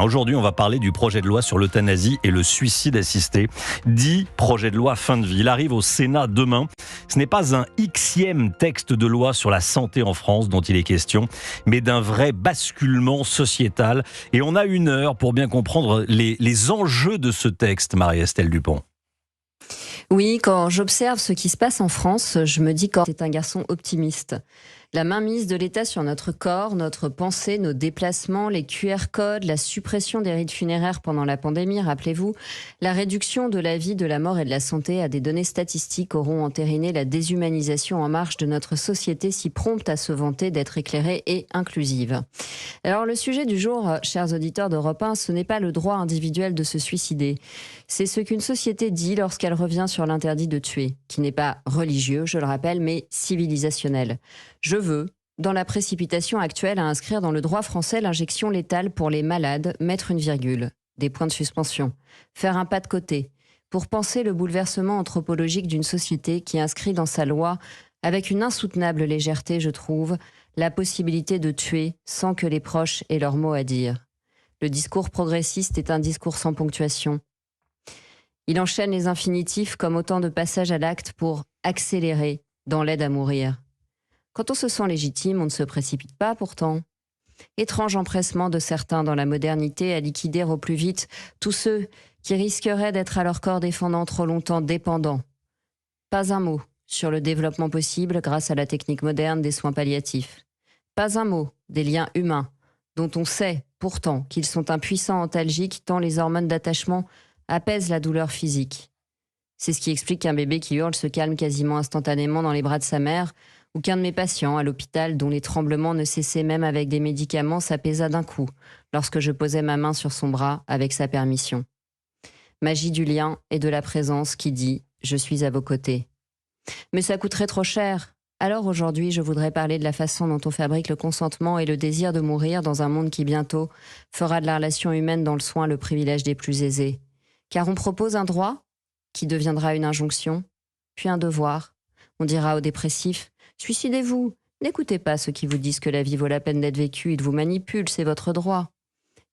Aujourd'hui, on va parler du projet de loi sur l'euthanasie et le suicide assisté, dit projet de loi fin de vie. Il arrive au Sénat demain. Ce n'est pas un Xème texte de loi sur la santé en France dont il est question, mais d'un vrai basculement sociétal. Et on a 1 heure pour bien comprendre les enjeux de ce texte, Marie-Estelle Dupont. Oui, quand j'observe ce qui se passe en France, je me dis que c'est un garçon optimiste. La mainmise de l'État sur notre corps, notre pensée, nos déplacements, les QR codes, la suppression des rites funéraires pendant la pandémie, rappelez-vous, la réduction de la vie, de la mort et de la santé à des données statistiques auront entériné la déshumanisation en marche de notre société si prompte à se vanter d'être éclairée et inclusive. Alors le sujet du jour, chers auditeurs d'Europe 1, ce n'est pas le droit individuel de se suicider. C'est ce qu'une société dit lorsqu'elle revient sur l'interdit de tuer, qui n'est pas religieux, je le rappelle, mais civilisationnel. Je veux, dans la précipitation actuelle, à inscrire dans le droit français l'injection létale pour les malades, mettre une virgule, des points de suspension, faire un pas de côté, pour penser le bouleversement anthropologique d'une société qui inscrit dans sa loi, avec une insoutenable légèreté, je trouve, la possibilité de tuer sans que les proches aient leur mot à dire. Le discours progressiste est un discours sans ponctuation. Il enchaîne les infinitifs comme autant de passages à l'acte pour accélérer dans l'aide à mourir. Quand on se sent légitime, on ne se précipite pas pourtant. Étrange empressement de certains dans la modernité à liquider au plus vite tous ceux qui risqueraient d'être à leur corps défendant trop longtemps dépendants. Pas un mot sur le développement possible grâce à la technique moderne des soins palliatifs. Pas un mot des liens humains, dont on sait pourtant qu'ils sont impuissants antalgiques tant les hormones d'attachement apaisent la douleur physique. C'est ce qui explique qu'un bébé qui hurle se calme quasiment instantanément dans les bras de sa mère, ou qu'un de mes patients à l'hôpital, dont les tremblements ne cessaient même avec des médicaments, s'apaisa d'un coup, lorsque je posais ma main sur son bras avec sa permission. Magie du lien et de la présence qui dit « Je suis à vos côtés ». Mais ça coûterait trop cher. Alors aujourd'hui, je voudrais parler de la façon dont on fabrique le consentement et le désir de mourir dans un monde qui bientôt fera de la relation humaine dans le soin le privilège des plus aisés. Car on propose un droit qui deviendra une injonction, puis un devoir. On dira aux dépressifs « Suicidez-vous, n'écoutez pas ceux qui vous disent que la vie vaut la peine d'être vécue, ils vous manipulent, c'est votre droit. »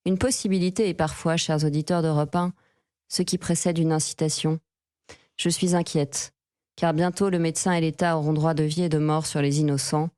Une possibilité est parfois, chers auditeurs d'Europe 1, ce qui précède une incitation. Je suis inquiète, car bientôt le médecin et l'État auront droit de vie et de mort sur les innocents,